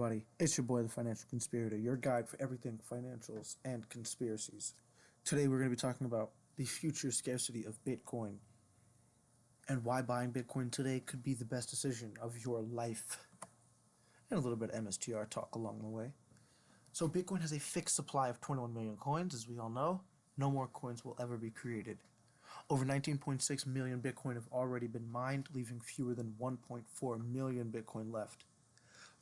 everybody? It's your boy, the Financial Conspirator, your guide for everything financials and conspiracies. Today, we're going to be talking about the future scarcity of Bitcoin and why buying Bitcoin today could be the best decision of your life, and a little bit of MSTR talk along the way. So, Bitcoin has a fixed supply of 21 million coins, as we all know. No more coins will ever be created. Over 19.6 million Bitcoin have already been mined, leaving fewer than 1.4 million Bitcoin left.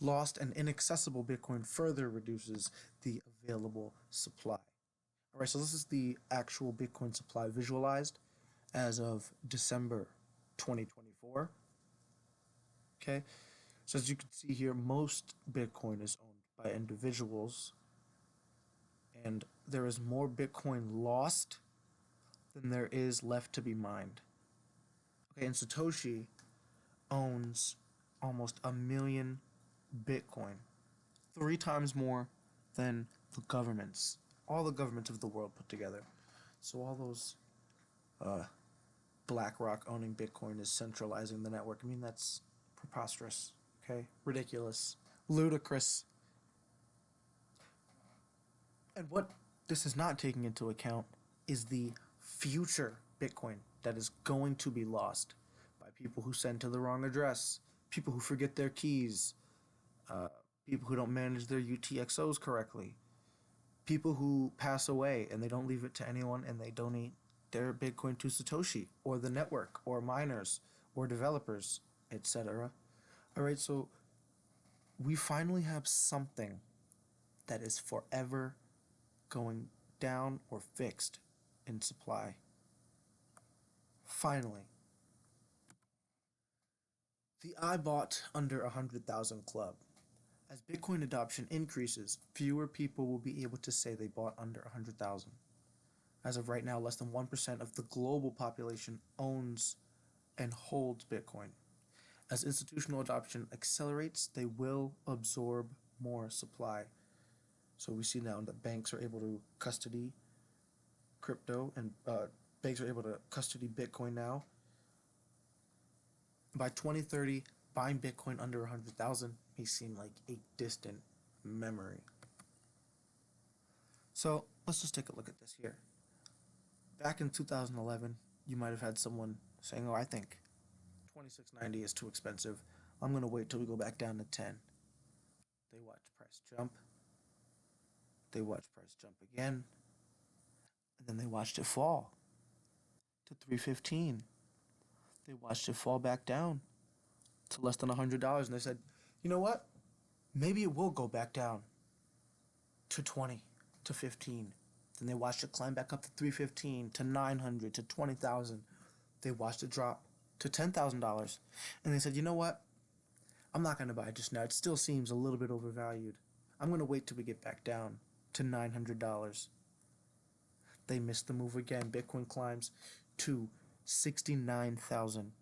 Lost and inaccessible Bitcoin further reduces the available supply. All right, so this is the actual Bitcoin supply visualized as of December 2024. Okay, so as you can see here, most Bitcoin is owned by individuals, and there is more Bitcoin lost than there is left to be mined. Okay, and Satoshi owns almost a million Bitcoin, 3 times more than the governments, all the governments of the world put together. So all those BlackRock owning Bitcoin is centralizing the network. I mean, that's preposterous, okay? Ridiculous, ludicrous. And what this is not taking into account is the future Bitcoin that is going to be lost by people who send to the wrong address, people who forget their keys, people who don't manage their UTXOs correctly, people who pass away and they don't leave it to anyone and they donate their Bitcoin to Satoshi or the network or miners or developers, etc. All right, so we finally have something that is forever going down or fixed in supply. Finally. The I bought under 100,000 club. As Bitcoin adoption increases, fewer people will be able to say they bought under 100,000. As of right now, less than 1% of the global population owns and holds Bitcoin. As institutional adoption accelerates, they will absorb more supply. So we see now that banks are able to custody crypto, and banks are able to custody Bitcoin now. By 2030, buying Bitcoin under 100,000 may seem like a distant memory. So let's just take a look at this here. Back in 2011, you might have had someone saying, "Oh, I think 2690 is too expensive. I'm going to wait till we go back down to 10." They watch price jump. They watch price jump again. And then they watched it fall to 315. They watched it fall back down to less than $100, and they said, "You know what? Maybe it will go back down to 20, to 15." Then they watched it climb back up to 315, to 900, to 20,000. They watched it drop to $10,000, and they said, "You know what? I'm not going to buy it just now. It still seems a little bit overvalued. I'm going to wait till we get back down to $900. They missed the move again. Bitcoin climbs to 69,000,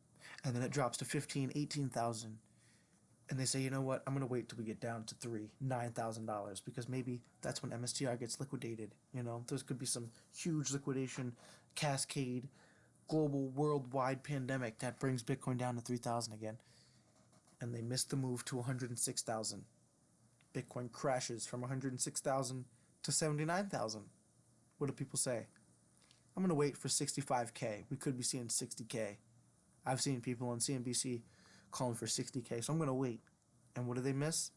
and then it drops to 15, 18,000. And they say, "You know what? I'm going to wait till we get down to $9,000, because maybe that's when MSTR gets liquidated. You know, there could be some huge liquidation, cascade, global, worldwide pandemic that brings Bitcoin down to 3,000 again." And they missed the move to 106,000. Bitcoin crashes from 106,000 to 79,000. What do people say? "I'm going to wait for 65K. We could be seeing 60K. I've seen people on CNBC calling for 60K, so I'm going to wait." And what do they miss?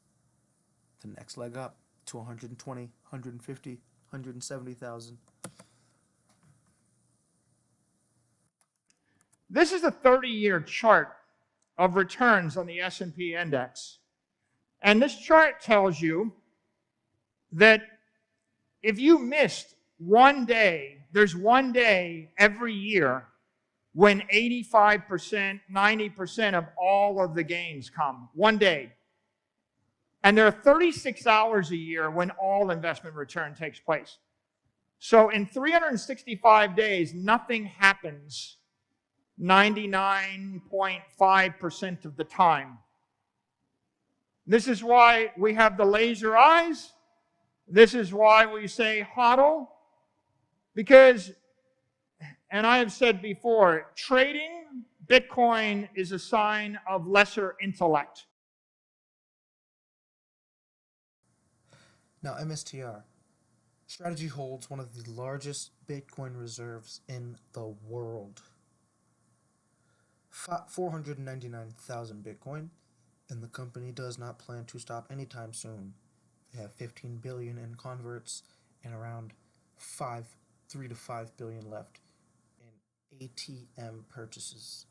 The next leg up to 120, 150, 170,000. This is a 30-year chart of returns on the S&P index. And this chart tells you that if you missed one day, there's one day every year when 85%, 90% of all of the gains come. One day. And there are 36 hours a year when all investment return takes place. So in 365 days, nothing happens 99.5% of the time. This is why we have the laser eyes. This is why we say hodl. Because, and I have said before, trading Bitcoin is a sign of lesser intellect. Now, MSTR strategy holds one of the largest Bitcoin reserves in the world, 499,000 Bitcoin, and the company does not plan to stop anytime soon. They have 15 billion in converts and around 5 3 to 5 billion left in ATM purchases.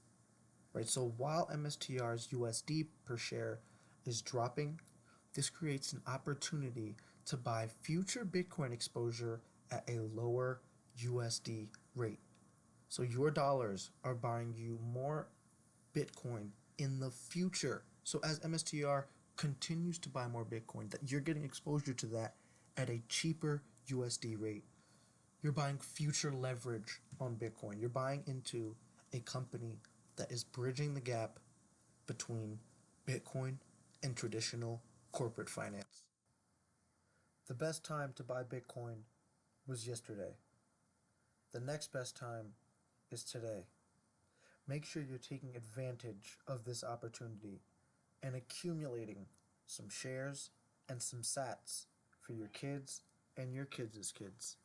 Right? So while MSTR's USD per share is dropping, this creates an opportunity to buy future Bitcoin exposure at a lower USD rate. So your dollars are buying you more Bitcoin in the future. So as MSTR continues to buy more Bitcoin, that you're getting exposure to that at a cheaper USD rate. You're buying future leverage on Bitcoin. You're buying into a company that is bridging the gap between Bitcoin and traditional corporate finance. The best time to buy Bitcoin was yesterday. The next best time is today. Make sure you're taking advantage of this opportunity and accumulating some shares and some sats for your kids and your kids' kids.